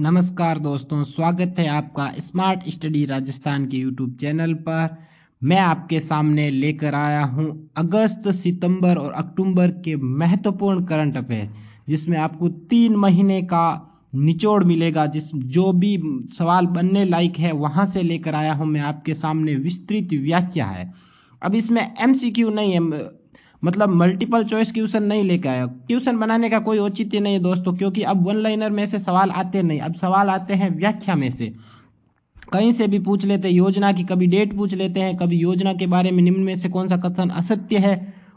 नमस्कार दोस्तों, स्वागत है आपका स्मार्ट स्टडी राजस्थान के यूट्यूब चैनल पर। मैं आपके सामने लेकर आया हूं अगस्त, सितंबर और अक्टूबर के महत्वपूर्ण करंट अफेयर, जिसमें आपको 3 महीने का निचोड़ मिलेगा। जो भी सवाल बनने लायक है वहां से लेकर आया हूं मैं आपके सामने। विस्तृत व्याख्या है। अब इसमें एमसीक्यू नहीं है, मतलब मल्टीपल चॉइस क्वेश्चन नहीं लेकर आया। क्वेश्चन बनाने का कोई औचित्य नहीं है दोस्तों, क्योंकि अब वन लाइनर में से सवाल आते नहीं, अब सवाल आते हैं व्याख्या में से। कहीं से भी पूछ लेते हैं योजना की, कभी डेट पूछ लेते हैं, कभी योजना के बारे में निम्न में से कौन सा कथन असत्य है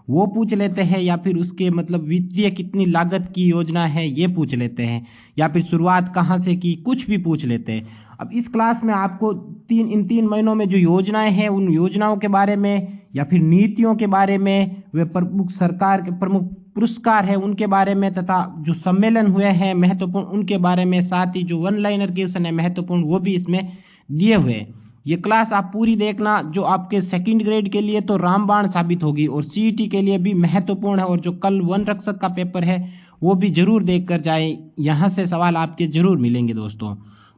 वो पूछ लेते हैं, या फिर उसके मतलब वित्तीय कितनी लागत की योजना है ये पूछ लेते हैं, या फिर शुरुआत कहाँ से की, कुछ भी पूछ लेते हैं। अब इस क्लास में आपको इन 3 महीनों में जो योजनाएं हैं उन योजनाओं के बारे में, या फिर नीतियों के बारे में, वे प्रमुख सरकार के प्रमुख पुरस्कार है उनके बारे में, तथा जो सम्मेलन हुए हैं महत्वपूर्ण उनके बारे में, साथ ही जो वन लाइनर क्वेश्चन है महत्वपूर्ण वो भी इसमें दिए हुए हैं। ये क्लास आप पूरी देखना, जो आपके सेकंड ग्रेड के लिए तो रामबाण साबित होगी और सीईटी के लिए भी महत्वपूर्ण है। और जो कल वन रक्षक का पेपर है वो भी जरूर देख कर जाए, यहाँ से सवाल आपके जरूर मिलेंगे दोस्तों।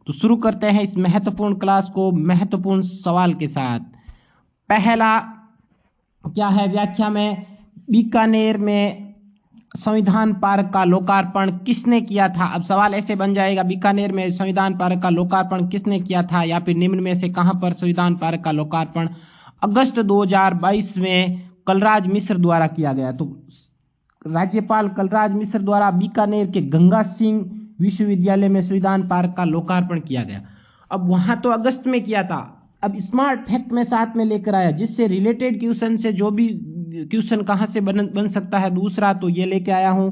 तो शुरू करते हैं इस महत्वपूर्ण क्लास को महत्वपूर्ण सवाल के साथ। पहला क्या है व्याख्या में, बीकानेर में संविधान पार्क का लोकार्पण किसने किया था। अब सवाल ऐसे बन जाएगा, बीकानेर में संविधान पार्क का लोकार्पण किसने किया था, या फिर निम्न में से कहां पर संविधान पार्क का लोकार्पण अगस्त 2022 में कलराज मिश्र द्वारा किया गया। तो राज्यपाल कलराज मिश्र द्वारा बीकानेर के गंगा सिंह विश्वविद्यालय में संविधान पार्क का लोकार्पण किया गया। अब वहां तो अगस्त में किया था, अब स्मार्ट फैक्ट में साथ में लेकर आया, जिससे रिलेटेड क्वेश्चन से जो भी क्वेश्चन कहां से बन सकता है। दूसरा तो ये लेके आया हूं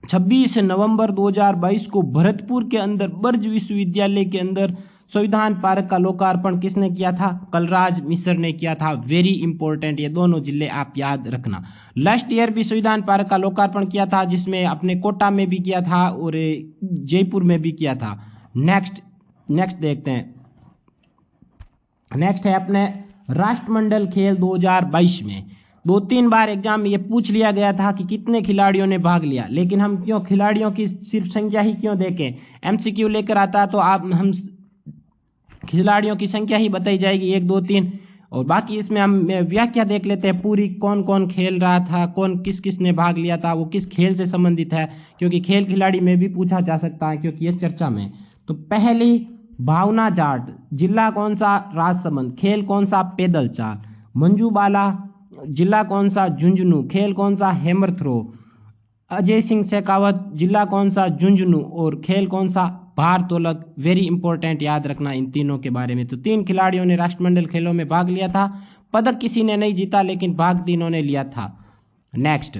26 नवंबर 2022 को भरतपुर के अंदर ब्रज विश्वविद्यालय के अंदर संविधान पार्क का लोकार्पण किसने किया था, कलराज मिश्र ने किया था। वेरी इंपॉर्टेंट, ये दोनों जिले आप याद रखना। लास्ट ईयर भी संविधान पार्क का लोकार्पण किया था, जिसमें अपने कोटा में भी किया था और जयपुर में भी किया था। नेक्स्ट देखते हैं। नेक्स्ट है अपने राष्ट्रमंडल खेल 2022 में 2-3 बार एग्जाम में ये पूछ लिया गया था कि कितने खिलाड़ियों ने भाग लिया, लेकिन हम क्यों खिलाड़ियों की सिर्फ संख्या ही क्यों देखें, एमसीक्यू लेकर आता तो हम खिलाड़ियों की संख्या ही बताई जाएगी 1 2 3, और बाकी इसमें हम व्याख्या देख लेते हैं पूरी, कौन कौन खेल रहा था, कौन किस किस ने भाग लिया था, वो किस खेल से संबंधित है, क्योंकि खेल खिलाड़ी में भी पूछा जा सकता है क्योंकि ये चर्चा में। तो पहली भावना जाट, जिला कौन सा, राजसमंद, खेल कौन सा, पैदल चाल। मंजू बाला, जिला कौन सा, झुंझुनू, खेल कौन सा, हैमर थ्रो। अजय सिंह शेखावत, जिला कौन सा, झुंझुनू, और खेल कौन सा, भारोत्तोलक। वेरी इंपॉर्टेंट, याद रखना इन तीनों के बारे में। तो 3 खिलाड़ियों ने राष्ट्रमंडल खेलों में भाग लिया था, पदक किसी ने नहीं जीता लेकिन भाग तीनों ने लिया था। नेक्स्ट,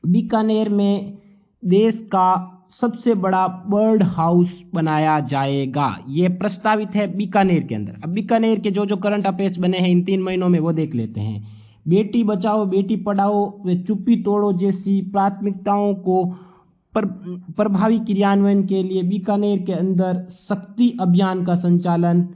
बीकानेर में देश का सबसे बड़ा बर्ड हाउस बनाया जाएगा, ये प्रस्तावित है बीकानेर के अंदर। अब बीकानेर के जो करंट अफेयर्स बने हैं इन 3 महीनों में वो देख लेते हैं। बेटी बचाओ बेटी पढ़ाओ व चुप्पी तोड़ो जैसी प्राथमिकताओं को प्रभावी क्रियान्वयन के लिए बीकानेर के अंदर शक्ति अभियान का संचालन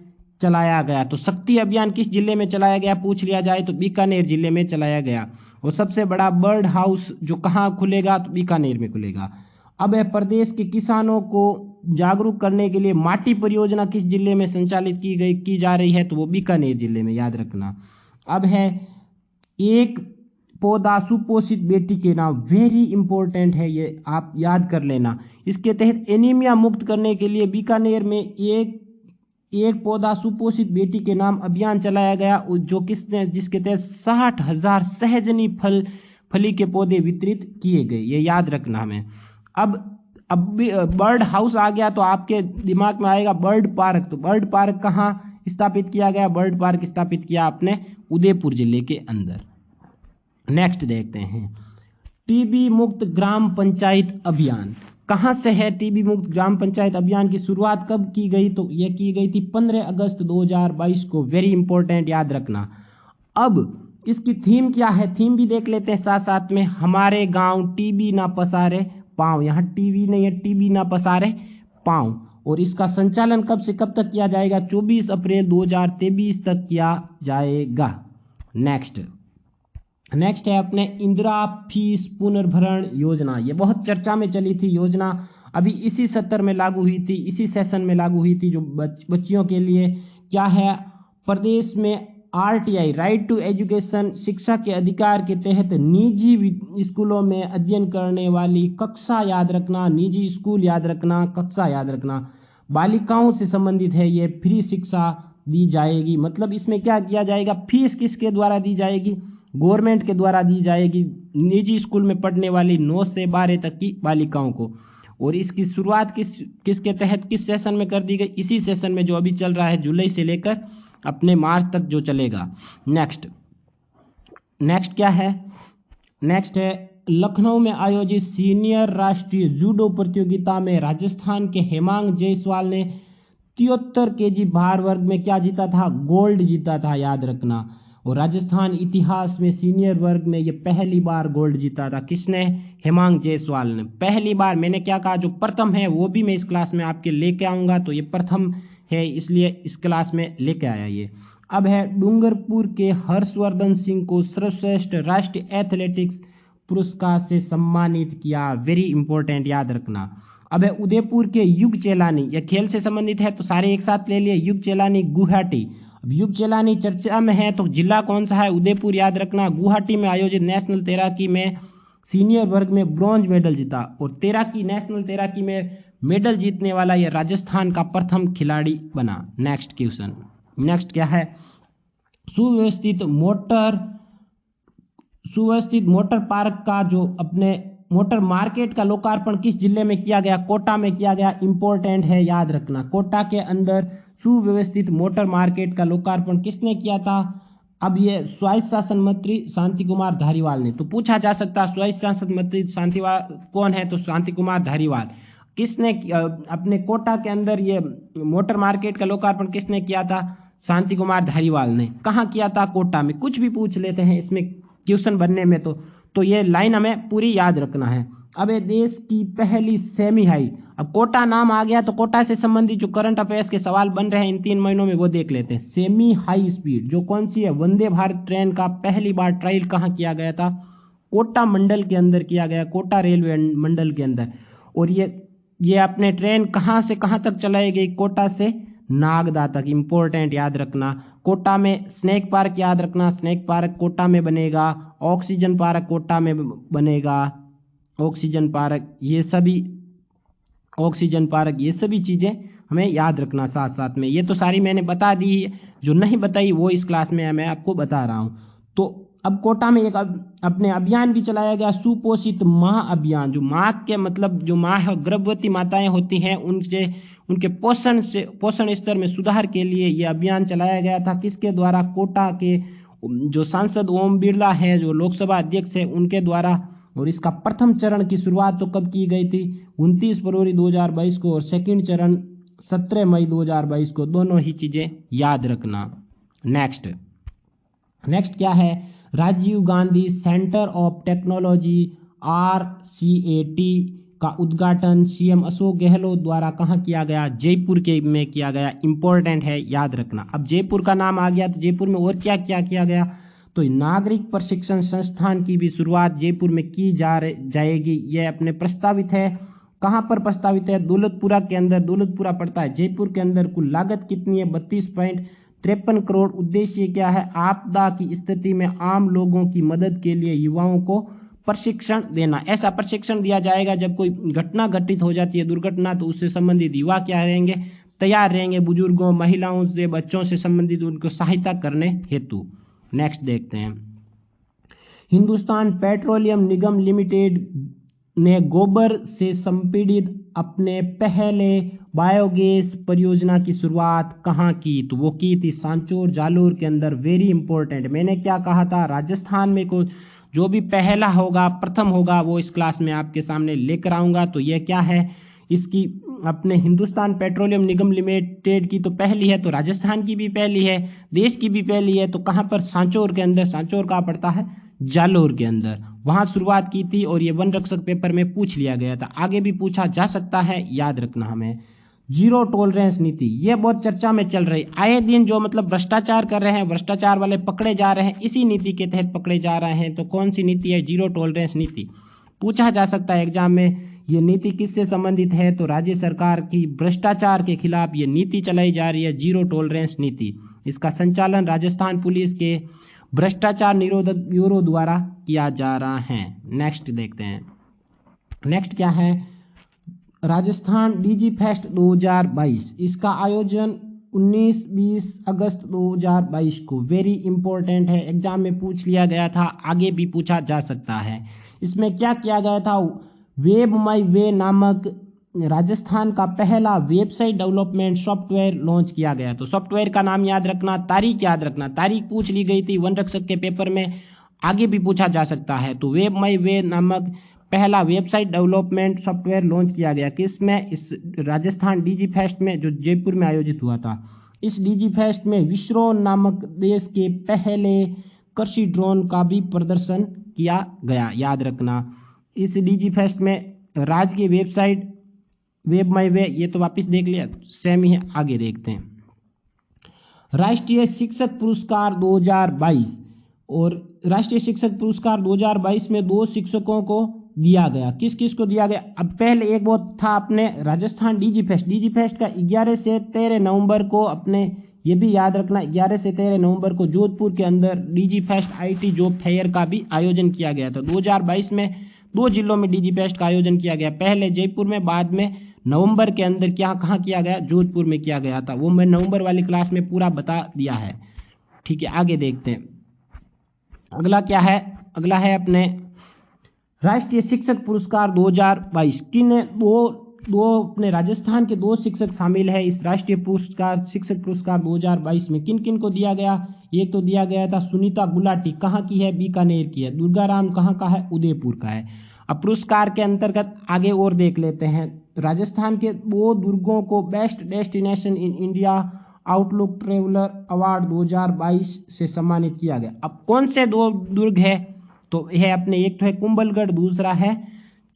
चलाया गया। तो शक्ति अभियान किस जिले में चलाया गया पूछ लिया जाए तो बीकानेर जिले में चलाया गया। और सबसे बड़ा बर्ड हाउस जो कहाँ खुलेगा, तो बीकानेर में खुलेगा। अब है प्रदेश के किसानों को जागरूक करने के लिए माटी परियोजना किस जिले में संचालित की जा रही है, तो वो बीकानेर जिले में, याद रखना। अब है एक पौधा सुपोषित बेटी के नाम, वेरी इंपॉर्टेंट है, ये आप याद कर लेना। इसके तहत एनीमिया मुक्त करने के लिए बीकानेर में एक पौधा सुपोषित बेटी के नाम अभियान चलाया गया, जो जिसके तहत 60,000 सहजनी फली के पौधे वितरित किए गए, ये याद रखना हमें। अब बर्ड हाउस आ गया तो आपके दिमाग में आएगा बर्ड पार्क। तो बर्ड पार्क कहाँ स्थापित किया गया, बर्ड पार्क स्थापित किया अपने उदयपुर जिले के अंदर। नेक्स्ट देखते हैं, टीबी मुक्त ग्राम पंचायत अभियान कहाँ से है। टीबी मुक्त ग्राम पंचायत अभियान की शुरुआत कब की गई, तो यह की गई थी 15 अगस्त 2022 को। वेरी इंपॉर्टेंट, याद रखना। अब इसकी थीम क्या है, थीम भी देख लेते हैं साथ साथ में। हमारे गांव टीबी ना पसारे पांव, यहाँ टीवी नहीं है, टीबी ना पसारे पांव। और इसका संचालन कब से कब तक किया जाएगा, 24 अप्रैल 2023 तक किया जाएगा। नेक्स्ट है अपने इंदिरा फीस पुनर्भरण योजना, ये बहुत चर्चा में चली थी योजना। अभी इसी सत्र में लागू हुई थी, इसी सेशन में लागू हुई थी, जो बच्चियों के लिए क्या है, प्रदेश में RTI राइट टू एजुकेशन शिक्षा के अधिकार के तहत निजी स्कूलों में अध्ययन करने वाली कक्षा याद रखना, निजी स्कूल याद रखना, कक्षा याद रखना, बालिकाओं से संबंधित है, ये फ्री शिक्षा दी जाएगी। मतलब इसमें क्या किया जाएगा, फीस किसके द्वारा दी जाएगी, गवर्नमेंट के द्वारा दी जाएगी निजी स्कूल में पढ़ने वाली 9 से 12 तक की बालिकाओं को। और इसकी शुरुआत किसके तहत, किस सेशन में कर दी गई, इसी सेशन में जो अभी चल रहा है, जुलाई से लेकर अपने मार्च तक जो चलेगा। नेक्स्ट क्या है, नेक्स्ट है लखनऊ में आयोजित सीनियर राष्ट्रीय जूडो प्रतियोगिता में राजस्थान के हेमांग जायसवाल ने 73 kg भार वर्ग में क्या जीता था, गोल्ड जीता था, याद रखना। और राजस्थान इतिहास में सीनियर वर्ग में ये पहली बार गोल्ड जीता था, किसने, हेमांग जायसवाल ने। पहली बार, मैंने क्या कहा, जो प्रथम है वो भी मैं इस क्लास में आपके लेके आऊंगा, तो ये प्रथम है इसलिए इस क्लास में लेके आया ये। अब है डूंगरपुर के हर्षवर्धन सिंह को सर्वश्रेष्ठ राष्ट्रीय एथलेटिक्स पुरस्कार से सम्मानित किया, वेरी इंपॉर्टेंट, याद रखना। अब है उदयपुर के युग चेलानी, यह खेल से संबंधित है तो सारे एक साथ ले लिए, युग चेलानी गुवाहाटी। अब युग चेलानी चर्चा में है तो जिला कौन सा है, उदयपुर, याद रखना। गुवाहाटी में आयोजित नेशनल तैराकी में सीनियर वर्ग में ब्रॉन्ज मेडल जीता, और तैराकी, नेशनल तैराकी में मेडल जीतने वाला यह राजस्थान का प्रथम खिलाड़ी बना। नेक्स्ट क्वेश्चन, नेक्स्ट क्या है, सुव्यवस्थित मोटर पार्क का जो अपने मोटर मार्केट का लोकार्पण किस जिले में किया गया, कोटा में किया गया, इंपॉर्टेंट है, याद रखना। कोटा के अंदर सुव्यवस्थित मोटर मार्केट का लोकार्पण किसने किया था, अब ये स्वायत्त शासन मंत्री शांति कुमार धारीवाल ने। तो पूछा जा सकता है स्वायत्त शासन मंत्री कौन है, तो शांति कुमार धारीवाल। किसने अपने कोटा के अंदर ये मोटर मार्केट का लोकार्पण किसने किया था, शांति कुमार धारीवाल ने। कहाँ किया था, कोटा में। कुछ भी पूछ लेते हैं इसमें क्वेश्चन बनने में, तो ये लाइन हमें पूरी याद रखना है। अब ये देश की पहली सेमी हाई, अब कोटा नाम आ गया तो कोटा से संबंधित जो करंट अफेयर्स के सवाल बन रहे हैं इन 3 महीनों में वो देख लेते हैं। सेमी हाई स्पीड जो कौन सी है, वंदे भारत ट्रेन का पहली बार ट्रायल कहाँ किया गया था, कोटा मंडल के अंदर किया गया, कोटा रेलवे मंडल के अंदर। और ये अपने ट्रेन कहाँ से कहाँ तक चलाई गई, कोटा से नागदा तक, इंपॉर्टेंट, याद रखना। कोटा में स्नेक पार्क, याद रखना, स्नेक पार्क कोटा में बनेगा, ऑक्सीजन पार्क कोटा में बनेगा, ऑक्सीजन पार्क, ये सभी चीजें हमें याद रखना साथ साथ में। ये तो सारी मैंने बता दी है, जो नहीं बताई वो इस क्लास में मैं आपको बता रहा हूँ। तो अब कोटा में एक अपने अभियान भी चलाया गया, सुपोषित माह अभियान। जो माँ के मतलब जो माँ है, गर्भवती माताएं होती हैं, उनके पोषण स्तर में सुधार के लिए ये अभियान चलाया गया था। किसके द्वारा, कोटा के जो सांसद ओम बिरला है, जो लोकसभा अध्यक्ष है, उनके द्वारा। और इसका प्रथम चरण की शुरुआत तो कब की गई थी, 29 फरवरी 2022 को, और सेकंड चरण 17 मई 2022 को। दोनों ही चीजें याद रखना। नेक्स्ट क्या है, Rajiv Gandhi centre of technology RCAT का उद्घाटन सीएम अशोक गहलोत द्वारा कहाँ किया गया, जयपुर के में किया गया, इंपॉर्टेंट है, याद रखना। अब जयपुर का नाम आ गया तो जयपुर में और क्या क्या किया गया, तो नागरिक प्रशिक्षण संस्थान की भी शुरुआत जयपुर में की जाएगी। यह अपने प्रस्तावित है, कहाँ पर प्रस्तावित है, दौलतपुरा के अंदर। दौलतपुरा पड़ता है जयपुर के अंदर। कुल लागत कितनी है, 32.53 करोड़। उद्देश्य क्या है, आपदा की स्थिति में आम लोगों की मदद के लिए युवाओं को प्रशिक्षण देना। ऐसा प्रशिक्षण दिया जाएगा जब कोई घटना घटित हो जाती है, दुर्घटना, तो उससे संबंधित युवा क्या रहेंगे, तैयार रहेंगे, बुजुर्गों, महिलाओं से, बच्चों से संबंधित उनको सहायता करने हेतु। नेक्स्ट देखते हैं, हिंदुस्तान पेट्रोलियम निगम लिमिटेड ने गोबर से संपीड़ित अपने पहले बायोगैस परियोजना की शुरुआत कहाँ की, तो वो की थी सांचौर जालोर के अंदर। वेरी इंपॉर्टेंट, मैंने क्या कहा था, राजस्थान में को जो भी पहला होगा, प्रथम होगा, वो इस क्लास में आपके सामने लेकर आऊंगा। तो ये क्या है, इसकी अपने हिंदुस्तान पेट्रोलियम निगम लिमिटेड की तो पहली है, तो राजस्थान की भी पहली है, देश की भी पहली है। तो कहाँ पर, सांचौर के अंदर। सांचौर कहाँ पड़ता है, जालोर के अंदर, वहां शुरुआत की थी। और ये वन रक्षक पेपर में पूछ लिया गया था, आगे भी पूछा जा सकता है, याद रखना हमें। जीरो टॉलरेंस नीति, ये बहुत चर्चा में चल रही, आए दिन जो मतलब भ्रष्टाचार कर रहे हैं, भ्रष्टाचार वाले पकड़े जा रहे हैं, इसी नीति के तहत पकड़े जा रहे हैं। तो कौन सी नीति है, जीरो टॉलरेंस नीति। पूछा जा सकता है एग्जाम में, ये नीति किससे संबंधित है? तो राज्य सरकार की भ्रष्टाचार के खिलाफ ये नीति चलाई जा रही है, जीरो टॉलरेंस नीति। इसका संचालन राजस्थान पुलिस के भ्रष्टाचार निरोधक ब्यूरो द्वारा किया जा रहा है। नेक्स्ट देखते हैं। नेक्स्ट क्या है? Rajasthan DG fest 2022। इसका आयोजन 19-20 अगस्त 2022 को, वेरी इंपॉर्टेंट है, एग्जाम में पूछ लिया गया था, आगे भी पूछा जा सकता है। इसमें क्या किया गया था? वेब माई वे नामक राजस्थान का पहला वेबसाइट डेवलपमेंट सॉफ्टवेयर लॉन्च किया गया। तो सॉफ्टवेयर का नाम याद रखना, तारीख याद रखना, तारीख पूछ ली गई थी वन रक्षक के पेपर में, आगे भी पूछा जा सकता है। तो वेब माई वे नामक पहला वेबसाइट डेवलपमेंट सॉफ्टवेयर लॉन्च किया गया किसमें? इस राजस्थान डीजी फेस्ट में, जो जयपुर में आयोजित हुआ था। इस डीजी फेस्ट में विश्रो नामक देश के पहले कृषि ड्रोन का भी प्रदर्शन किया गया, याद रखना। इस डीजी फेस्ट में राज्य की वेबसाइट वेब माई वे, ये तो वापस देख लिया, सेम ही है, आगे देखते हैं। राष्ट्रीय शिक्षक पुरस्कार 2022, और राष्ट्रीय शिक्षक पुरस्कार 2022 में 2 शिक्षकों को दिया गया। किस किस को दिया गया? अब पहले एक बहुत था अपने राजस्थान डीजी फेस्ट का 11 से 13 नवंबर को, अपने ये भी याद रखना, 11 से 13 नवंबर को जोधपुर के अंदर DG fest IT job fair का भी आयोजन किया गया था। 2022 में 2 जिलों में डीजी फेस्ट का आयोजन किया गया, पहले जयपुर में, बाद में नवंबर के अंदर क्या कहाँ किया गया? जोधपुर में किया गया था। वो मैं नवंबर वाली क्लास में पूरा बता दिया है। ठीक है, आगे देखते हैं। अगला क्या है? अगला है अपने राष्ट्रीय शिक्षक पुरस्कार 2022। किन दो अपने राजस्थान के 2 शिक्षक शामिल है इस राष्ट्रीय पुरस्कार शिक्षक पुरस्कार 2022 में। किन किन को दिया गया? एक तो दिया गया था सुनीता गुलाटी, कहाँ की है? बीकानेर की है। दुर्गाराम कहाँ का है? उदयपुर का है। अब पुरस्कार के अंतर्गत आगे और देख लेते हैं। राजस्थान के 2 दुर्गों को best destination in India outlook traveller award 2022 से सम्मानित किया गया। अब कौन से 2 दुर्ग है? तो यह अपने, एक तो है कुंभलगढ़, दूसरा है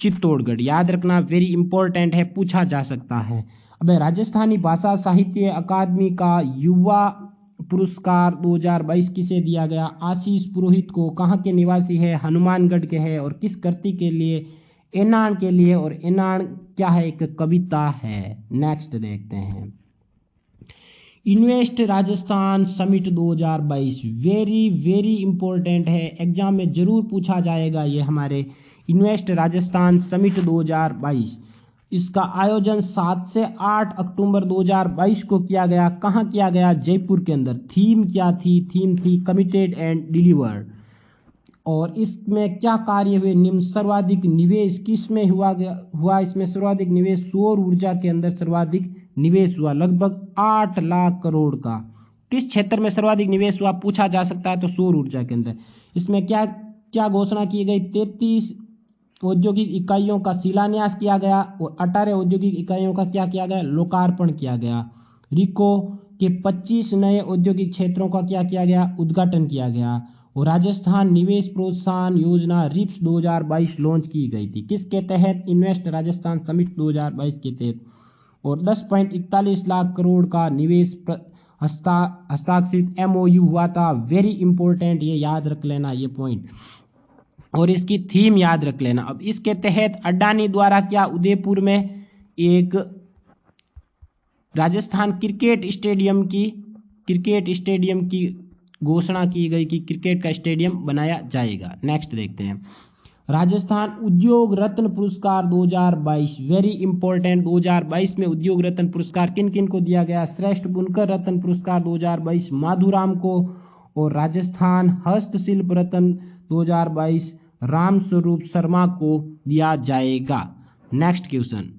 चित्तौड़गढ़, याद रखना, वेरी इंपॉर्टेंट है, पूछा जा सकता है। अब राजस्थानी भाषा साहित्य अकादमी का युवा पुरस्कार 2022 किसे दिया गया? आशीष पुरोहित को। कहाँ के निवासी है? हनुमानगढ़ के है। और किस कृति के लिए? एनान के लिए। और एनान क्या है? एक कविता है। नेक्स्ट देखते हैं। Invest Rajasthan summit 2022, very very important है, एग्जाम में जरूर पूछा जाएगा। ये हमारे इन्वेस्ट राजस्थान समिट 2022, इसका आयोजन 7 से 8 अक्टूबर 2022 को किया गया। कहाँ किया गया? जयपुर के अंदर। थीम क्या थी? थीम थी कमिटेड एंड डिलीवर्ड। और इसमें क्या कार्य हुए? निम्न सर्वाधिक निवेश किस में हुआ? इसमें सर्वाधिक निवेश सौर ऊर्जा के अंदर सर्वाधिक निवेश हुआ, लगभग 8 लाख करोड़ का। किस क्षेत्र में सर्वाधिक निवेश हुआ पूछा जा सकता है? तो सौर ऊर्जा के अंदर। इसमें क्या क्या घोषणा की गई? 33 औद्योगिक इकाइयों का शिलान्यास किया गया और 18 औद्योगिक इकाइयों का क्या किया गया? लोकार्पण किया गया। रिको के 25 नए औद्योगिक क्षेत्रों का क्या किया गया? उद्घाटन किया गया। और राजस्थान निवेश प्रोत्साहन योजना रिप्स 2022 लॉन्च की गई थी। किसके तहत? इन्वेस्ट राजस्थान समिट 2022 के तहत। और 10.41 लाख करोड़ का निवेश हस्ताक्षरित MOU हुआ था। वेरी इंपॉर्टेंट, ये याद रख लेना ये पॉइंट, और इसकी थीम याद रख लेना। अब इसके तहत अडानी द्वारा क्या उदयपुर में एक राजस्थान क्रिकेट स्टेडियम की घोषणा की गई कि क्रिकेट का स्टेडियम बनाया जाएगा। नेक्स्ट देखते हैं। राजस्थान उद्योग रत्न पुरस्कार 2022, वेरी इंपॉर्टेंट। 2022 में उद्योग रत्न पुरस्कार किन किन को दिया गया? श्रेष्ठ बुनकर रत्न पुरस्कार 2022 माधुराम को, और राजस्थान हस्तशिल्प रत्न 2022 रामस्वरूप शर्मा को दिया जाएगा। Next question.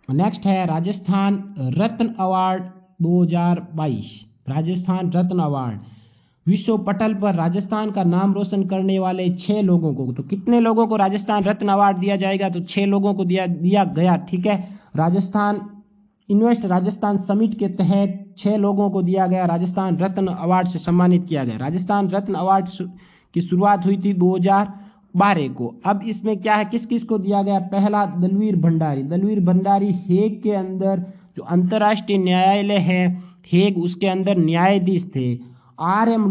नेक्स्ट है राजस्थान रत्न अवार्ड 2022। राजस्थान रत्न अवार्ड विश्व पटल पर राजस्थान का नाम रोशन करने वाले 6 लोगों को, तो कितने लोगों को राजस्थान रत्न अवार्ड दिया जाएगा? तो 6 लोगों को दिया गया। ठीक है, राजस्थान इन्वेस्ट राजस्थान समिट के तहत 6 लोगों को दिया गया राजस्थान रत्न अवार्ड से सम्मानित किया गया। राजस्थान रत्न अवार्ड की शुरुआत हुई थी 2012 को। अब इसमें क्या है, किस किस को दिया गया? पहला दलवीर भंडारी हेग के अंदर जो अंतर्राष्ट्रीय न्यायालय है हेग, उसके अंदर न्यायाधीश थे। RM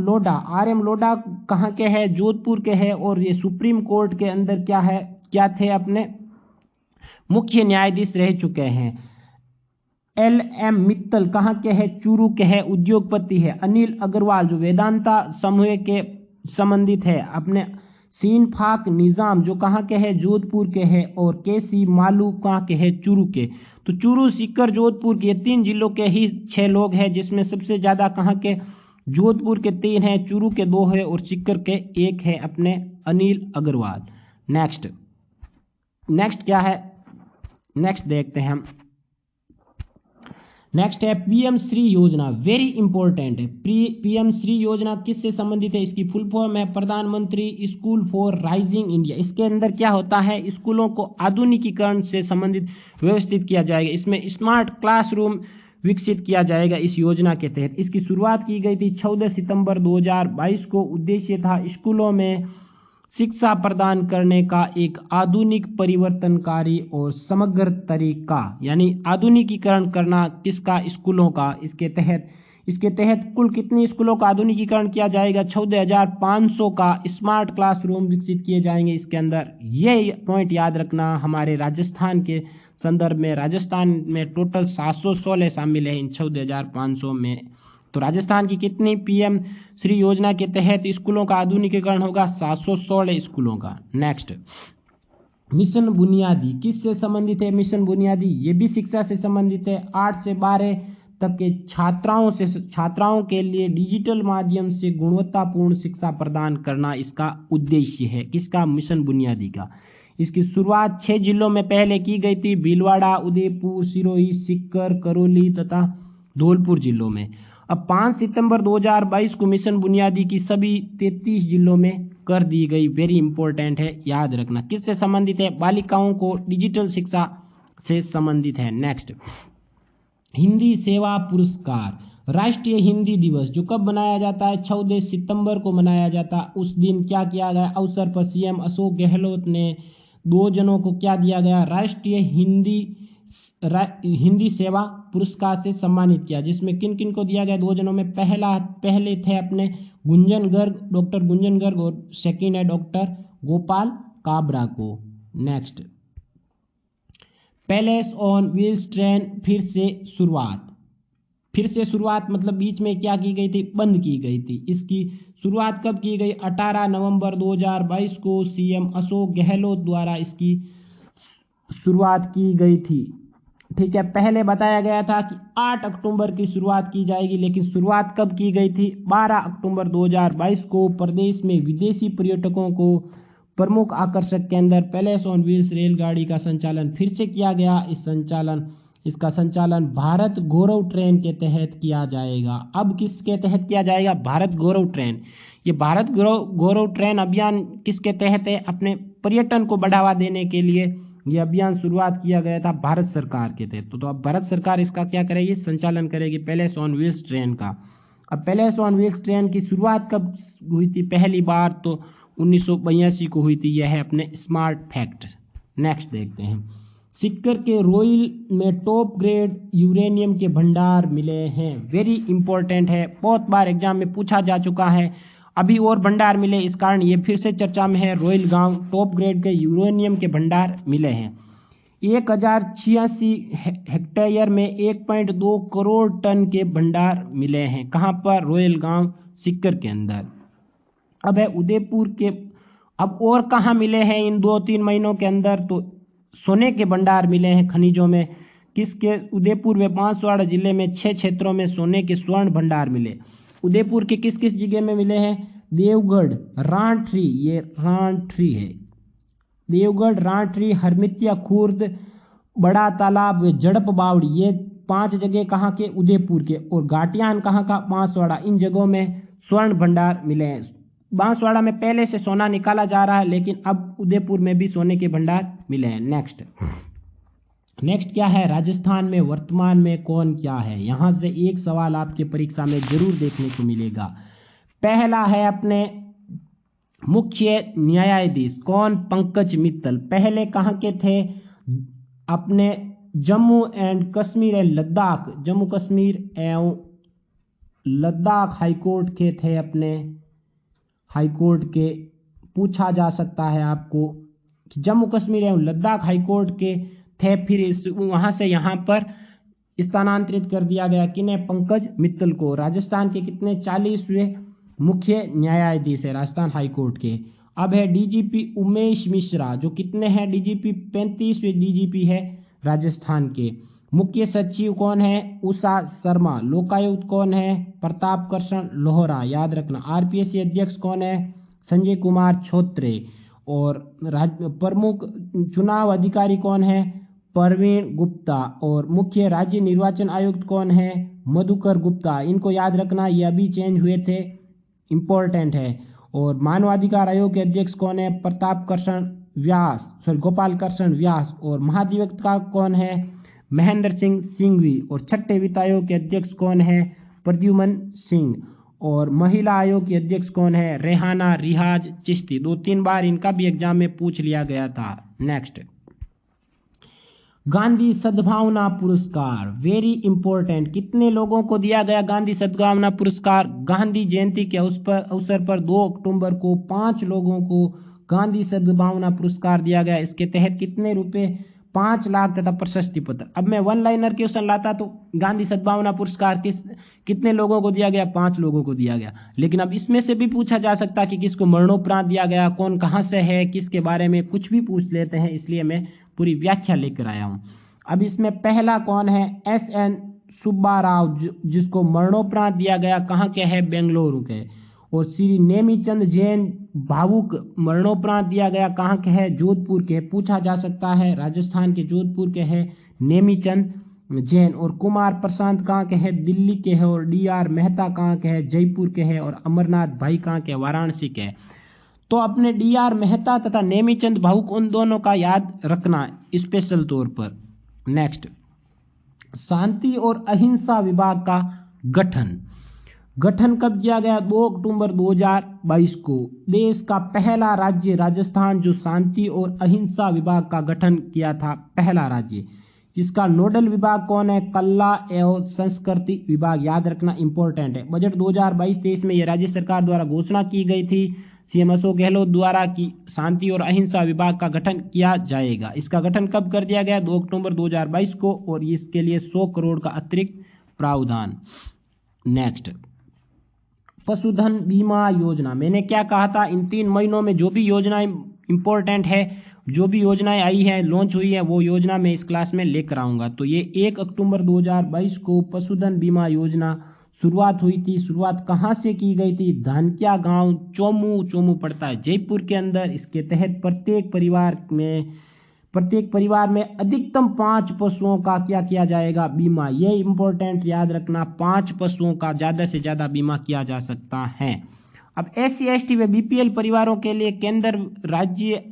लोढा कहाँ के हैं? जोधपुर के हैं। और ये सुप्रीम कोर्ट के अंदर क्या थे? अपने मुख्य न्यायाधीश रह चुके हैं। LM मित्तल कहाँ के हैं? चूरू के हैं, उद्योगपति है। अनिल अग्रवाल जो वेदांता समूह के संबंधित है। अपने सीनफाक निजाम जो कहाँ के हैं? जोधपुर के हैं। और केसी मालू कहाँ के हैं? चूरू के। तो चूरू, सीकर, जोधपुर के 3 जिलों के ही 6 लोग हैं, जिसमें सबसे ज्यादा कहाँ के? जोधपुर के 3 हैं, चूरू के 2 है और सीकर के 1 है, अपने अनिल अग्रवाल। नेक्स्ट क्या है? नेक्स्ट देखते हैं हम। नेक्स्ट है PM श्री योजना, वेरी इंपॉर्टेंट है। PM श्री योजना किससे संबंधित है? इसकी फुल फॉर्म है प्रधानमंत्री स्कूल फॉर राइजिंग इंडिया। इसके अंदर क्या होता है? स्कूलों को आधुनिकीकरण से संबंधित व्यवस्थित किया जाएगा। इसमें स्मार्ट क्लासरूम विकसित किया जाएगा इस योजना के तहत। इसकी शुरुआत की गई थी 14 सितंबर 2022 को। उद्देश्य था स्कूलों में शिक्षा प्रदान करने का एक आधुनिक, परिवर्तनकारी और समग्र तरीका, यानी आधुनिकीकरण करना किसका? स्कूलों का। इसके तहत कुल कितनी स्कूलों का आधुनिकीकरण किया जाएगा? 14,500 का स्मार्ट क्लासरूम विकसित किए जाएंगे इसके अंदर। ये पॉइंट याद रखना हमारे राजस्थान के संदर्भ में। राजस्थान में टोटल 716 शामिल है इन 14,500 में। तो राजस्थान की कितनी PM श्री योजना के तहत स्कूलों का आधुनिकीकरण होगा? 716 स्कूलों का। नेक्स्ट, मिशन बुनियादी किससे संबंधित है? मिशन बुनियादी ये भी शिक्षा से संबंधित है। 8 से 12 तक के छात्राओं के लिए डिजिटल माध्यम से गुणवत्तापूर्ण शिक्षा प्रदान करना इसका उद्देश्य है। किसका? मिशन बुनियादी का। इसकी शुरुआत 6 जिलों में पहले की गई थी, भीलवाड़ा, उदयपुर, सिरोही, सीकर, करौली तथा धौलपुर जिलों में। अब 5 सितंबर 2022 को मिशन बुनियादी की सभी 33 जिलों में कर दी गई। वेरी इंपॉर्टेंट है, याद रखना। किससे संबंधित है? बालिकाओं को डिजिटल शिक्षा से संबंधित है। नेक्स्ट, हिंदी सेवा पुरस्कार, राष्ट्रीय हिंदी दिवस जो कब मनाया जाता है? 14 सितंबर को मनाया जाता है। उस दिन क्या किया गया? अवसर पर CM अशोक गहलोत ने 2 जनों को क्या दिया गया? राष्ट्रीय हिंदी सेवा पुरस्कार से सम्मानित किया। जिसमें किन किन को दिया गया? 2 जनों में पहले थे अपने गुंजन गर्ग, डॉक्टर गुंजन गर्ग, और सेकंड है डॉक्टर गोपाल काबरा को। Next, palace on wheels train फिर से शुरुआत मतलब बीच में क्या की गई थी? बंद की गई थी। इसकी शुरुआत कब की गई? 18 नवंबर 2022 को CM अशोक गहलोत द्वारा इसकी शुरुआत की गई थी। ठीक है, पहले बताया गया था कि 8 अक्टूबर की शुरुआत की जाएगी, लेकिन शुरुआत कब की गई थी? 12 अक्टूबर 2022 को। प्रदेश में विदेशी पर्यटकों को प्रमुख आकर्षक के अंदर पैलेस ऑन व्हील्स रेलगाड़ी का संचालन फिर से किया गया। इसका संचालन भारत गौरव ट्रेन के तहत किया जाएगा। अब किसके तहत किया जाएगा? भारत गौरव ट्रेन। ये भारत गौरव ट्रेन अभियान किसके तहत है? अपने पर्यटन को बढ़ावा देने के लिए ये अभियान शुरुआत किया गया था भारत सरकार के तहत। तो अब भारत सरकार इसका क्या करेगी? संचालन करेगी पैलेस ऑन व्हील्स ट्रेन का। अब पैलेस ऑन व्हील्स ट्रेन की शुरुआत कब हुई थी? पहली बार तो 1982 को हुई थी। यह है अपने स्मार्ट फैक्ट। नेक्स्ट देखते हैं, सीकर के रोइल में टॉप ग्रेड यूरेनियम के भंडार मिले हैं। वेरी इंपॉर्टेंट है, बहुत बार एग्जाम में पूछा जा चुका है। अभी और भंडार मिले, इस कारण ये फिर से चर्चा में है। रोइल गांव टॉप ग्रेड के यूरेनियम के भंडार मिले हैं। 1086 हेक्टेयर में 1.2 करोड़ टन के भंडार मिले हैं। कहाँ पर? रोइल गांव, सीकर के अंदर। अब है उदयपुर के, अब और कहाँ मिले हैं इन 2-3 महीनों के अंदर? तो सोने के भंडार मिले हैं खनिजों में। किसके? उदयपुर में बांसवाड़ा जिले में 6 क्षेत्रों में सोने के स्वर्ण भंडार मिले। उदयपुर के किस किस जगह में मिले हैं? देवगढ़, रांट्री, ये रांट्री है, देवगढ़, रांट्री, हरमितिया खुर्द, बड़ा तालाब, जड़प बावड़ी, ये 5 जगह कहाँ के? उदयपुर के। और घाटियान कहाँ का? बांसवाड़ा। इन जगहों में स्वर्ण भंडार मिले हैं। बांसवाड़ा में पहले से सोना निकाला जा रहा है, लेकिन अब उदयपुर में भी सोने के भंडार मिले हैं। नेक्स्ट क्या है? राजस्थान में वर्तमान में कौन क्या है? यहां से एक सवाल आपके परीक्षा में जरूर देखने को मिलेगा। पहला है अपने मुख्य न्यायाधीश, कौन? पंकज मित्तल। पहले कहाँ के थे? अपने जम्मू एंड कश्मीर एंड लद्दाख, जम्मू कश्मीर एवं लद्दाख हाईकोर्ट के थे। अपने हाईकोर्ट के पूछा जा सकता है आपको कि जम्मू कश्मीर एवं लद्दाख हाईकोर्ट के थे, फिर वहां से यहाँ पर स्थानांतरित कर दिया गया किन्हें, पंकज मित्तल को। राजस्थान के कितने 40वें मुख्य न्यायाधीश है राजस्थान हाई कोर्ट के। अब है डीजीपी उमेश मिश्रा, जो कितने हैं डीजीपी, 35वें डीजीपी है राजस्थान के। मुख्य सचिव कौन है, उषा शर्मा। लोकायुक्त कौन है, प्रताप कृष्ण लोहरा, याद रखना। आरपीएससी अध्यक्ष कौन है, संजय कुमार छोत्रे। और प्रमुख चुनाव अधिकारी कौन है, प्रवीण गुप्ता। और मुख्य राज्य निर्वाचन आयुक्त कौन है, मधुकर गुप्ता। इनको याद रखना, ये अभी चेंज हुए थे, इंपॉर्टेंट है। और मानवाधिकार आयोग के अध्यक्ष कौन है, प्रताप कृष्ण व्यास, गोपाल कृष्ण व्यास। और महाधिवक्ता कौन है, महेंद्र सिंह सिंघवी। और छठे वित्त आयोग के अध्यक्ष कौन है, प्रद्युमन सिंह। और महिला आयोग की अध्यक्ष कौन है, रेहाना रियाज चिश्ती। 2-3 बार इनका भी एग्जाम में पूछ लिया गया था। नेक्स्ट, गांधी सद्भावना पुरस्कार, वेरी इंपॉर्टेंट। कितने लोगों को दिया गया गांधी सद्भावना पुरस्कार, गांधी जयंती के अवसर पर 2 अक्टूबर को 5 लोगों को गांधी सद्भावना पुरस्कार दिया गया। इसके तहत कितने रुपए, 5 लाख तथा प्रशस्ति पत्र। अब मैं वन लाइनर क्वेश्चन लाता तो गांधी सद्भावना पुरस्कार कितने लोगों को दिया गया, 5 लोगों को दिया गया। लेकिन अब इसमें से भी पूछा जा सकता कि किसको मरणोपरांत दिया गया, कौन कहां से है, किसके बारे में कुछ भी पूछ लेते हैं, इसलिए मैं पूरी व्याख्या लेकर आया हूं। अब इसमें पहला कौन है, एस.एन. सुब्बा राव, जिसको मरणोपरांत दिया गया, कहां के है, बेंगलुरु के। और श्री नेमीचंद जैन भावुक, मरणोपरांत दिया गया, कहां के है, जोधपुर के। पूछा जा सकता है, राजस्थान के जोधपुर के है नेमीचंद जैन। और कुमार प्रशांत कहां के है, दिल्ली के है। और डी.आर. मेहता कहां के है, जयपुर के है। और अमरनाथ भाई कहां के, वाराणसी के। तो अपने डी.आर. मेहता तथा नेमीचंद भावुक, उन दोनों का याद रखना स्पेशल तौर पर। नेक्स्ट, शांति और अहिंसा विभाग का गठन कब किया गया, 2 अक्टूबर 2022 को। देश का पहला राज्य राजस्थान जो शांति और अहिंसा विभाग का गठन किया था, पहला राज्य। इसका नोडल विभाग कौन है, कला एवं संस्कृति विभाग, याद रखना इंपॉर्टेंट है। बजट 2022-23 में यह राज्य सरकार द्वारा घोषणा की गई थी सीएम अशोक गहलोत द्वारा कि शांति और अहिंसा विभाग का गठन किया जाएगा। इसका गठन कब कर दिया गया, 2 अक्टूबर 2022 को। और इसके लिए 100 करोड़ का अतिरिक्त प्रावधान। नेक्स्ट, पशुधन बीमा योजना। मैंने क्या कहा था, इन 3 महीनों में जो भी योजनाएं इंपॉर्टेंट है, जो भी योजनाएं आई है, लॉन्च हुई है, वो योजना मैं इस क्लास में लेकर आऊंगा। तो ये 1 अक्टूबर 2022 को पशुधन बीमा योजना शुरुआत हुई थी। शुरुआत कहाँ से की गई थी, धानक्या गांव, चोमू पड़ता है जयपुर के अंदर। इसके तहत प्रत्येक परिवार में अधिकतम 5 पशुओं का क्या किया जाएगा, बीमा। ये इंपॉर्टेंट याद रखना, 5 पशुओं का ज्यादा से ज्यादा बीमा किया जा सकता है। अब SC ST व BPL परिवारों के लिए केंद्र राज्य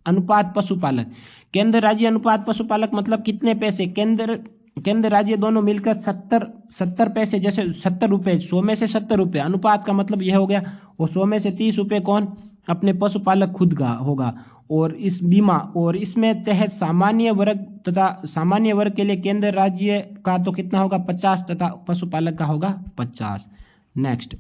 अनुपात पशुपालक। केंद्र राज्य अनुपात पशुपालक मतलब कितने पैसे, केंद्र राज्य दोनों मिलकर 70 पैसे, जैसे 70 रुपए, 100 में से 70 रुपए। अनुपात का मतलब यह हो गया, और 100 में से 30 रुपए कौन, अपने पशुपालक खुद का होगा। और इस बीमा, और इसमें तहत सामान्य वर्ग के लिए केंद्र राज्य का तो कितना होगा, 50 तथा पशुपालक का होगा 50। नेक्स्ट,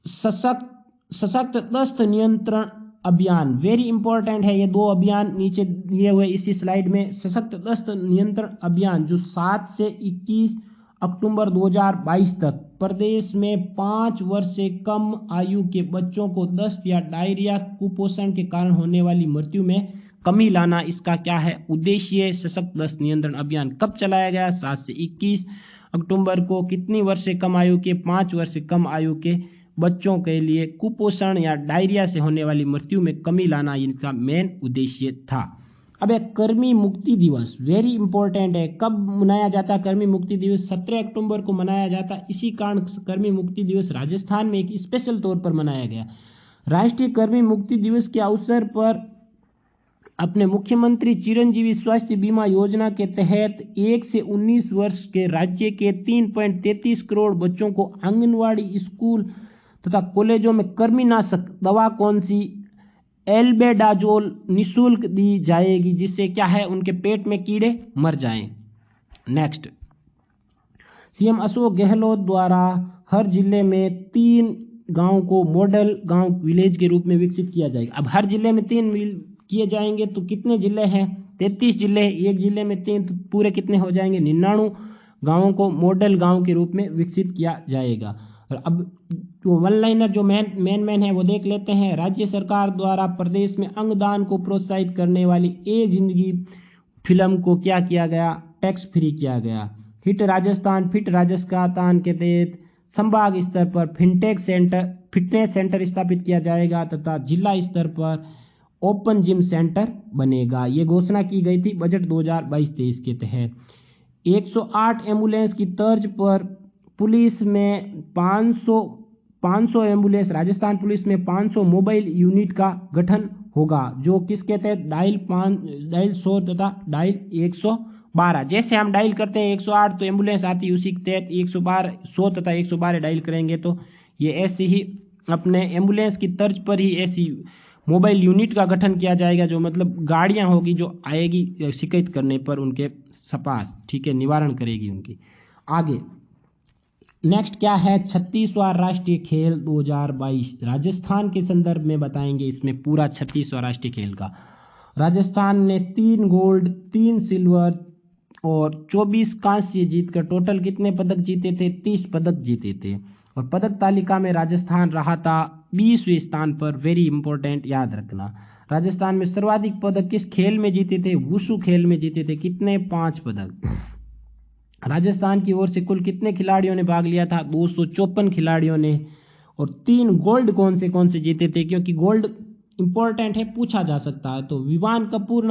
सशक्त दस्त नियंत्रण अभियान, वेरी इंपॉर्टेंट है। ये 2 अभियान नीचे दिए हुए इसी स्लाइड में। सशक्त दस्त नियंत्रण अभियान जो 7 से 21 अक्टूबर 2022 तक प्रदेश में 5 वर्ष से कम आयु के बच्चों को दस्त या डायरिया, कुपोषण के कारण होने वाली मृत्यु में कमी लाना, इसका क्या है, उद्देश्य। सशक्त दस्त नियंत्रण अभियान कब चलाया गया, 7 से 21 अक्टूबर को। कितनी वर्ष से कम आयु के, 5 वर्ष से कम आयु के बच्चों के लिए कुपोषण या डायरिया से होने वाली मृत्यु में कमी लाना इनका मेन उद्देश्य था। अब एक कर्मी मुक्ति दिवस, वेरी इंपॉर्टेंट है। कब मनाया जाता है कर्मी मुक्ति दिवस, 17 अक्टूबर को मनाया जाता है। इसी कारण कर्मी मुक्ति दिवस राजस्थान में एक स्पेशल तौर पर मनाया गया। राष्ट्रीय कर्मी मुक्ति दिवस के अवसर पर अपने मुख्यमंत्री चिरंजीवी स्वास्थ्य बीमा योजना के तहत 1 से 19 वर्ष के राज्य के 3.33 करोड़ बच्चों को आंगनवाड़ी, स्कूल तथा कॉलेजों में कृमिनाशक दवा कौन सी, एल्बेंडाजोल निःशुल्क दी जाएगी, जिससे क्या है, उनके पेट में कीड़े मर जाएं। नेक्स्ट, सीएम अशोक गहलोत द्वारा हर जिले में 3 गांव को मॉडल गांव विलेज के रूप में विकसित किया जाएगा। अब हर जिले में 3 किए जाएंगे तो कितने जिले हैं? 33 जिले, एक जिले में 3, तो पूरे कितने हो जाएंगे? 99 गांवों को मॉडल गांव के रूप में विकसित किया जाएगा। और अब जो वन लाइनर जो मेन है वो देख लेते हैं। राज्य सरकार द्वारा प्रदेश में अंगदान को प्रोत्साहित करने वाली ए जिंदगी फिल्म को क्या किया गया? टैक्स फ्री किया गया। हिट राजस्थान के तहत संभाग स्तर पर फिटनेस सेंटर स्थापित किया जाएगा तथा जिला स्तर पर ओपन जिम सेंटर बनेगा। ये घोषणा की गई थी बजट 2022-23 के तहत। 108 एम्बुलेंस की तर्ज पर पुलिस में 500 एम्बुलेंस, राजस्थान पुलिस में 500 मोबाइल यूनिट का गठन होगा, जो किसके तहत? डायल 100 तथा डायल 112। जैसे हम डायल करते हैं 108 तो एम्बुलेंस आती है, उसी के तहत 100 तथा 112 डायल करेंगे तो ये ऐसे ही अपने एम्बुलेंस की तर्ज पर ही ऐसी मोबाइल यूनिट का गठन किया जाएगा, जो मतलब गाड़ियां होगी जो आएगी शिकायत करने पर उनके पास, ठीक है, निवारण करेगी उनकी। आगे नेक्स्ट क्या है? 36वां राष्ट्रीय खेल 2022 राजस्थान के संदर्भ में बताएंगे इसमें पूरा 36वां राष्ट्रीय खेल का। राजस्थान ने 3 गोल्ड, 3 सिल्वर और 24 कांस्य जीतकर टोटल कितने पदक जीते थे? 30 पदक जीते थे। और पदक तालिका में राजस्थान रहा था 20वें स्थान पर। वेरी इंपॉर्टेंट, याद रखना। राजस्थान में सर्वाधिक पदक किस खेल में जीते थे? वुशु खेल में जीते थे। कितने? 5 पदक। राजस्थान की ओर से कुल कितने खिलाड़ियों ने भाग लिया था? 254 खिलाड़ियों ने। और 3 गोल्ड कौन से जीते थे? क्योंकि गोल्ड इंपॉर्टेंट है, पूछा जा सकता है। तो विवान कपूर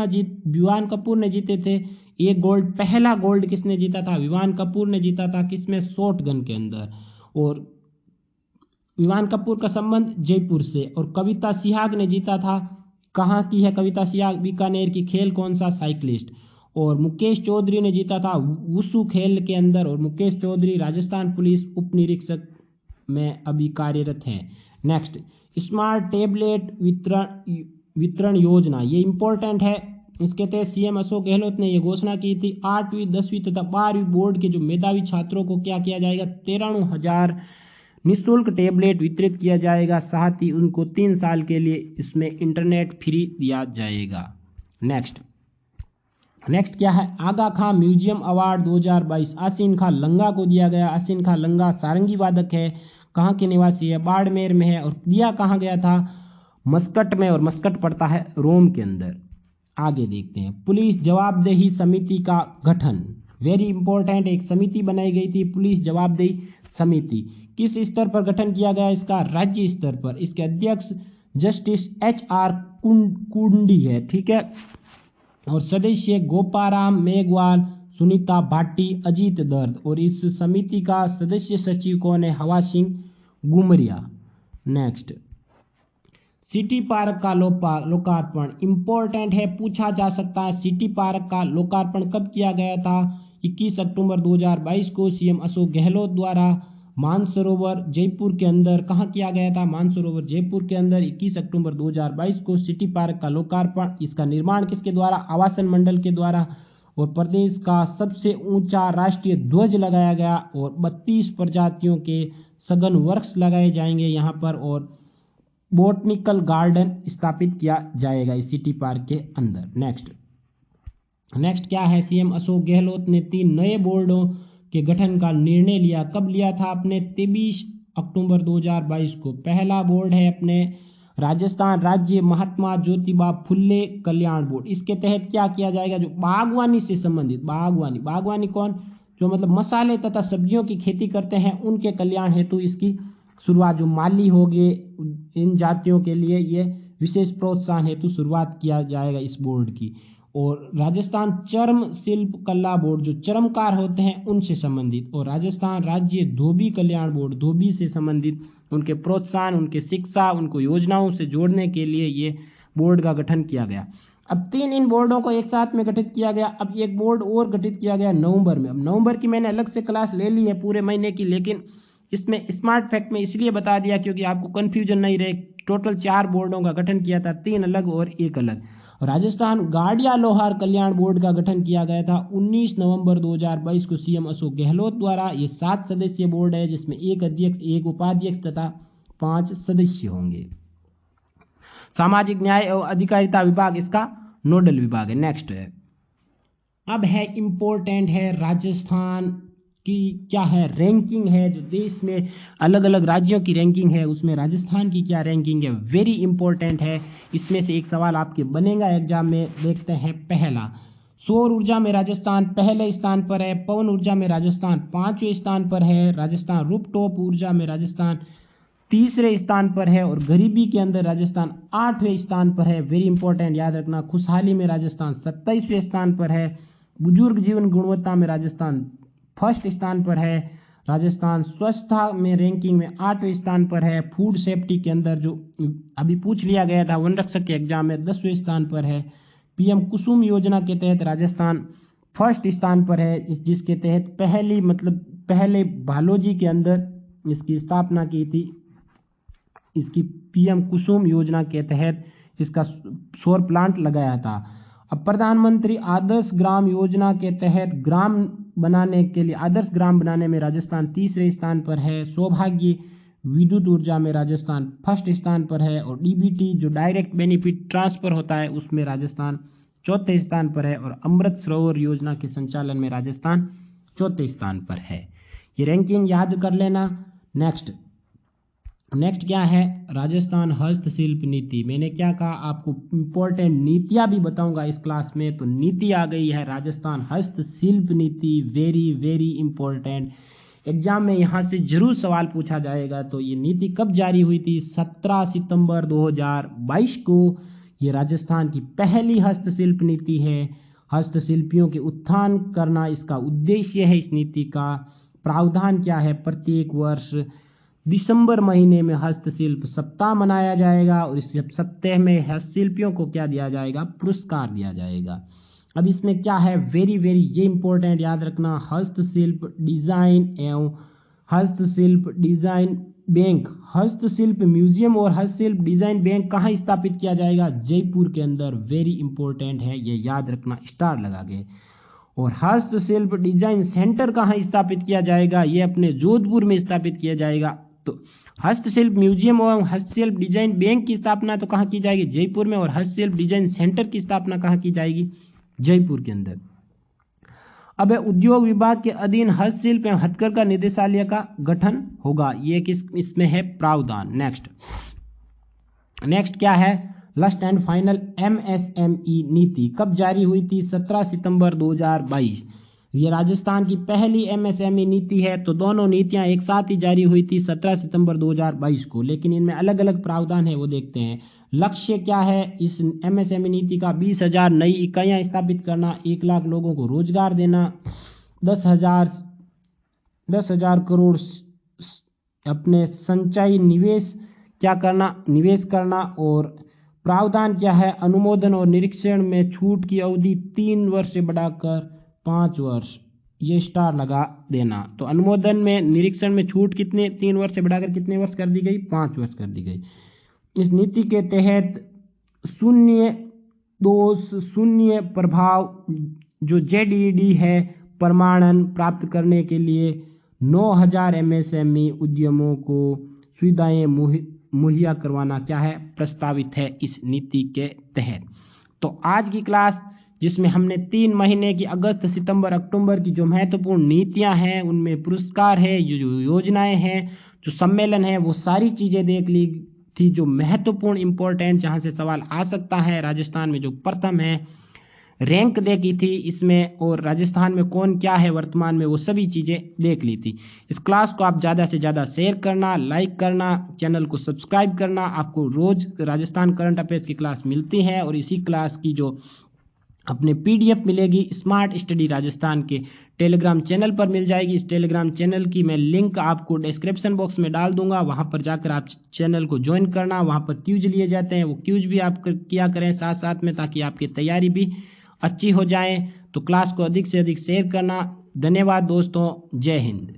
ने जीते थे 1 गोल्ड। पहला गोल्ड किसने जीता था? विवान कपूर ने जीता था। किसमें? शॉट गन के अंदर। और विवान कपूर का संबंध जयपुर से। और कविता सिहाग ने जीता था, कहाँ की है कविता सिहाग? बीकानेर की। खेल कौन सा? साइक्लिस्ट। और मुकेश चौधरी ने जीता था वुशु खेल के अंदर। और मुकेश चौधरी राजस्थान पुलिस उप निरीक्षक में अभी कार्यरत हैं। नेक्स्ट, स्मार्ट टेबलेट वितरण योजना, ये इंपॉर्टेंट है। इसके तहत सीएम अशोक गहलोत ने यह घोषणा की थी 8वीं 10वीं तथा 12वीं बोर्ड के जो मेधावी छात्रों को क्या किया जाएगा? 93,000 निःशुल्क टेबलेट वितरित किया जाएगा। साथ ही उनको 3 साल के लिए इसमें इंटरनेट फ्री दिया जाएगा। नेक्स्ट क्या है? आगा खां म्यूजियम अवार्ड 2022 आसीन खां लंगा को दिया गया। आसीन खां लंगा सारंगी वादक है। कहाँ के निवासी है? बाड़मेर में है। और दिया कहाँ गया था? मस्कट में। और मस्कट पड़ता है रोम के अंदर। आगे देखते हैं। पुलिस जवाबदेही समिति का गठन, वेरी इंपॉर्टेंट। एक समिति बनाई गई थी, पुलिस जवाबदेही समिति। किस स्तर पर गठन किया गया इसका? राज्य स्तर पर। इसके अध्यक्ष जस्टिस HR कुंडी है, ठीक है। और सदस्य गोपाराम मेघवाल, सुनीता भाटी, अजीत दर्द। और इस समिति का सदस्य सचिव कौन है? हवा सिंह गुमरिया। नेक्स्ट, सिटी पार्क का लोकार्पण इंपॉर्टेंट है, पूछा जा सकता है। सिटी पार्क का लोकार्पण कब किया गया था? 21 अक्टूबर 2022 को सीएम अशोक गहलोत द्वारा मानसरोवर जयपुर के अंदर। कहाँ किया गया था? मानसरोवर जयपुर के अंदर 21 अक्टूबर 2022 को सिटी पार्क का लोकार्पण। इसका निर्माण किसके द्वारा? आवासन मंडल के द्वारा। और प्रदेश का सबसे ऊंचा राष्ट्रीय ध्वज लगाया गया। और 32 प्रजातियों के सघन वृक्ष लगाए जाएंगे यहाँ पर। और बोटनिकल गार्डन स्थापित किया जाएगा इस सिटी पार्क के अंदर। नेक्स्ट क्या है? सीएम अशोक गहलोत ने 3 नए बोर्डों के गठन का निर्णय लिया। कब लिया था? अपने 23 अक्टूबर 2022 को। पहला बोर्ड है अपने राजस्थान राज्य महात्मा ज्योतिबा फुल्ले कल्याण बोर्ड। इसके तहत क्या किया जाएगा? जो बागवानी से संबंधित, बागवानी कौन? जो मतलब मसाले तथा सब्जियों की खेती करते हैं उनके कल्याण हेतु इसकी शुरुआत, जो माली हो गए इन जातियों के लिए ये विशेष प्रोत्साहन हेतु शुरुआत किया जाएगा इस बोर्ड की। और राजस्थान चर्म शिल्प कला बोर्ड, जो चर्मकार होते हैं उनसे संबंधित। और राजस्थान राज्य धोबी कल्याण बोर्ड, धोबी से संबंधित उनके प्रोत्साहन, उनके शिक्षा, उनको योजनाओं से जोड़ने के लिए ये बोर्ड का गठन किया गया। अब 3 इन बोर्डों को एक साथ में गठित किया गया। अब एक बोर्ड और गठित किया गया नवंबर में। अब नवंबर की मैंने अलग से क्लास ले ली है पूरे महीने की, लेकिन इसमें स्मार्ट फैक्ट में इसलिए बता दिया क्योंकि आपको कंफ्यूजन नहीं रहे। टोटल 4 बोर्डों का गठन किया था, 3 अलग और 1 अलग। राजस्थान गाड़िया लोहार कल्याण बोर्ड का गठन किया गया था 19 नवंबर 2022 को सीएम अशोक गहलोत द्वारा। ये 7 सदस्यीय बोर्ड है जिसमें 1 अध्यक्ष, 1 उपाध्यक्ष तथा 5 सदस्य होंगे। सामाजिक न्याय एवं अधिकारिता विभाग इसका नोडल विभाग है। नेक्स्ट है, अब है इम्पोर्टेंट है राजस्थान की क्या है रैंकिंग है, जो देश में अलग अलग राज्यों की रैंकिंग है उसमें राजस्थान की क्या रैंकिंग है, वेरी इंपॉर्टेंट है। इसमें से एक सवाल आपके बनेगा एग्जाम में। देखते हैं पहला, सौर ऊर्जा में राजस्थान पहले स्थान पर है, पवन ऊर्जा में राजस्थान 5वें स्थान पर है, राजस्थान रूफटॉप ऊर्जा में राजस्थान 3रे स्थान पर है, और गरीबी के अंदर राजस्थान 8वें स्थान पर है। वेरी इंपॉर्टेंट, याद रखना। खुशहाली में राजस्थान 27वें स्थान पर है, बुजुर्ग जीवन गुणवत्ता में राजस्थान 1st स्थान पर है, राजस्थान स्वच्छता में रैंकिंग में 8वें स्थान पर है, फूड सेफ्टी के अंदर जो अभी पूछ लिया गया था वन रक्षक के एग्जाम में 10वें स्थान पर है, पीएम कुसुम योजना के तहत राजस्थान 1st स्थान पर है, जिसके तहत पहले भालोजी के अंदर इसकी स्थापना की थी। इसकी पीएम कुसुम योजना के तहत इसका सौर प्लांट लगाया था। अब प्रधानमंत्री आदर्श ग्राम योजना के तहत आदर्श ग्राम बनाने में राजस्थान 3रे स्थान पर है, सौभाग्य विद्युत ऊर्जा में राजस्थान 1st स्थान पर है, और डीबीटी जो डायरेक्ट बेनिफिट ट्रांसफर होता है उसमें राजस्थान 4थे स्थान पर है, और अमृत सरोवर योजना के संचालन में राजस्थान 4थे स्थान पर है। ये रैंकिंग याद कर लेना। नेक्स्ट क्या है, राजस्थान हस्तशिल्प नीति। मैंने क्या कहा, आपको इंपॉर्टेंट नीतियां भी बताऊंगा इस क्लास में। तो नीति आ गई है राजस्थान हस्तशिल्प नीति, वेरी वेरी इंपॉर्टेंट। एग्जाम में यहाँ से जरूर सवाल पूछा जाएगा। तो ये नीति कब जारी हुई थी, 17 सितंबर 2022 को। ये राजस्थान की पहली हस्तशिल्प नीति है। हस्तशिल्पियों के उत्थान करना इसका उद्देश्य है इस नीति का। प्रावधान क्या है, प्रत्येक वर्ष दिसंबर महीने में हस्तशिल्प सप्ताह मनाया जाएगा, और इस सप्ताह में हस्तशिल्पियों को क्या दिया जाएगा, पुरस्कार दिया जाएगा। अब इसमें क्या है, वेरी वेरी ये इंपॉर्टेंट, याद रखना। हस्तशिल्प डिजाइन एवं हस्तशिल्प डिजाइन बैंक, हस्तशिल्प म्यूजियम और हस्तशिल्प डिजाइन बैंक कहाँ स्थापित किया जाएगा, जयपुर के अंदर। वेरी इंपॉर्टेंट है, ये याद रखना, स्टार लगा के। और हस्तशिल्प डिजाइन सेंटर कहाँ स्थापित किया जाएगा, ये अपने जोधपुर में स्थापित किया जाएगा। तो हस्तशिल्प म्यूजियम और हस्तशिल्प डिजाइन बैंक की स्थापना तो कहाँ की जाएगी, जयपुर में, और हस्तशिल्प डिजाइन सेंटर की स्थापना कहाँ की जाएगी, जयपुर के अंदर। अब उद्योग विभाग के अधीन हस्तशिल्प एवं हथकरघा निदेशालय का गठन होगा। ये इसमें है प्रावधान। नेक्स्ट क्या है, लास्ट एंड फाइनल एमएसएमई नीति कब जारी हुई थी, 17 सितंबर 2022। ये राजस्थान की पहली एमएसएमई नीति है। तो दोनों नीतियां एक साथ ही जारी हुई थी 17 सितंबर 2022 को, लेकिन इनमें अलग अलग प्रावधान है, वो देखते हैं। लक्ष्य क्या है इस एमएसएमई नीति का, 20,000 नई इकाइयां स्थापित करना, 1 लाख लोगों को रोजगार देना, 10,000 करोड़ अपने संचयी निवेश करना। और प्रावधान क्या है, अनुमोदन और निरीक्षण में छूट की अवधि 3 वर्ष से बढ़ाकर 5 वर्ष, ये स्टार लगा देना। तो अनुमोदन में निरीक्षण में छूट कितने, 3 वर्ष से बढ़ाकर कितने वर्ष कर दी गई, 5 वर्ष कर दी गई। इस नीति के तहत शून्य दोष शून्य प्रभाव जो जेडईडी है प्रमाणन प्राप्त करने के लिए 9,000 एमएसएमई उद्यमों को सुविधाएं मुहैया करवाना क्या है, प्रस्तावित है इस नीति के तहत। तो आज की क्लास जिसमें हमने 3 महीने की अगस्त सितंबर अक्टूबर की जो महत्वपूर्ण नीतियां हैं, उनमें पुरस्कार है, जो योजनाएं हैं, जो सम्मेलन है, वो सारी चीजें देख ली थी जो महत्वपूर्ण इंपॉर्टेंट जहां से सवाल आ सकता है। राजस्थान में जो प्रथम है रैंक देखी थी इसमें, और राजस्थान में कौन क्या है वर्तमान में, वो सभी चीजें देख ली थी। इस क्लास को आप ज़्यादा से ज़्यादा शेयर करना, लाइक करना, चैनल को सब्सक्राइब करना। आपको रोज राजस्थान करंट अफेयर्स की क्लास मिलती है, और इसी क्लास की जो अपने पीडीएफ मिलेगी स्मार्ट स्टडी राजस्थान के टेलीग्राम चैनल पर मिल जाएगी। इस टेलीग्राम चैनल की मैं लिंक आपको डिस्क्रिप्शन बॉक्स में डाल दूंगा, वहां पर जाकर आप चैनल को ज्वाइन करना। वहां पर क्यूज लिए जाते हैं, वो क्यूज भी आप किया करें साथ साथ में, ताकि आपकी तैयारी भी अच्छी हो जाए। तो क्लास को अधिक से अधिक शेयर करना। धन्यवाद दोस्तों, जय हिंद।